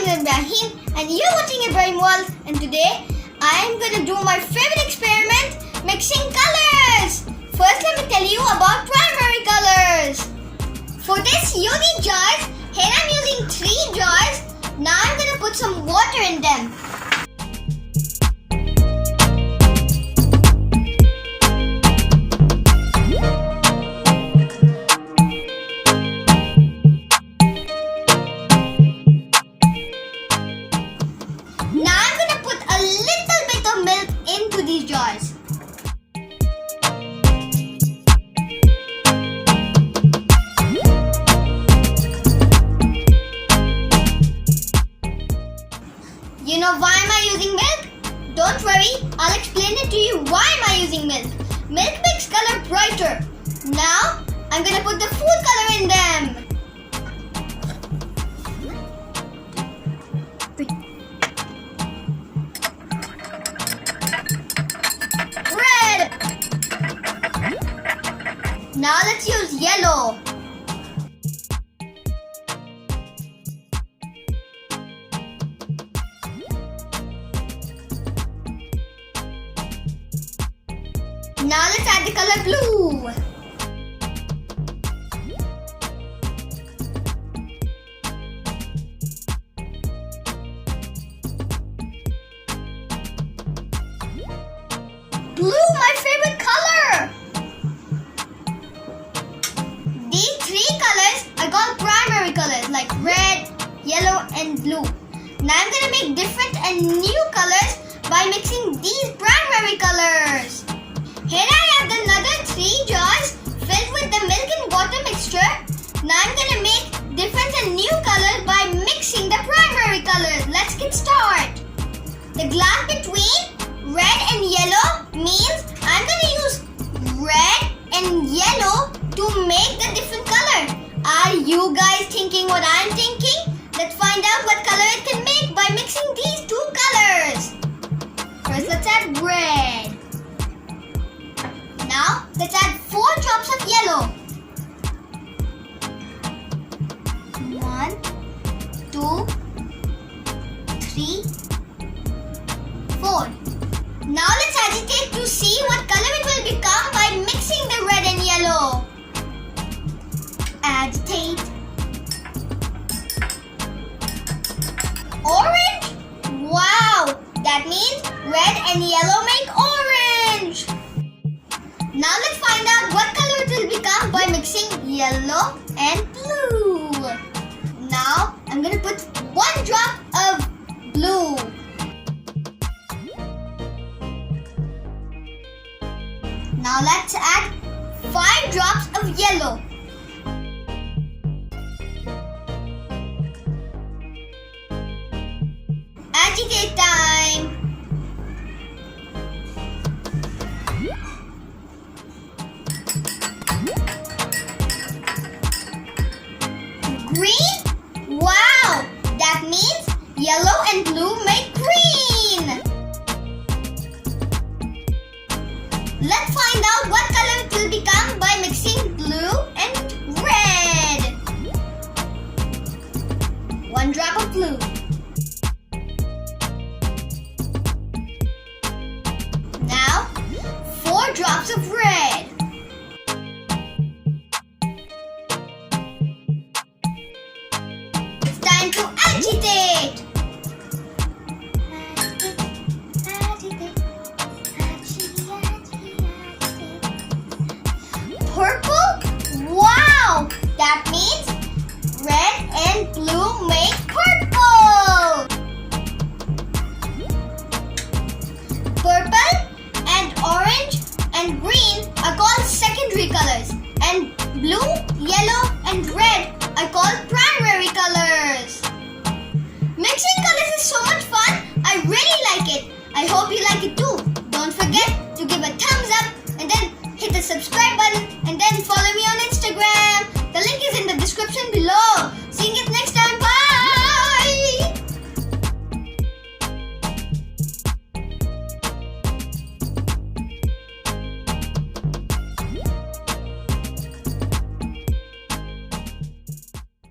Ibrahim and you're watching Ibrahim World, and today I am going to do my favorite experiment, mixing colors. First let me tell you about primary colors. For this you need jars. Here I'm using 3 jars. Now I'm going to put some water in them. Now I'm going to put a little bit of milk into these jars. You know why am I using milk? Don't worry, I'll explain it to you why am I using milk. Milk makes color brighter. Now I'm going to put the food color in them. Red. Now let's use yellow. Now let's add the color blue. Blue, my favorite color. These 3 colors are called primary colors like red, yellow and blue. Now I'm going to make different and new colors by mixing these primary colors. Here I have another 3 jars filled with the milk and water mixture. Now I'm going to make different and new colors by mixing the primary colors. Let's get started. The glass between red and yellow means I'm going to use red and yellow to make the different color. Are you guys thinking what I'm thinking? Let's find out what color it can make by mixing these 2 colors. First let's add red. Now, let's add 4 drops of yellow. 1, 2, 3, 4. Now let's agitate to see what color it will become by mixing the red and yellow. Agitate. Orange? Wow! That means red and yellow make orange. Now let's find out what color it will become by mixing yellow and blue. Now I'm going to put 1 drop of blue. Now let's add 5 drops of yellow. Agitate time. Green? Wow! That means yellow and blue make green. Let's find out what color it will become by mixing blue and red. 1 drop of blue. Now 4 drops of red. Time to agitate.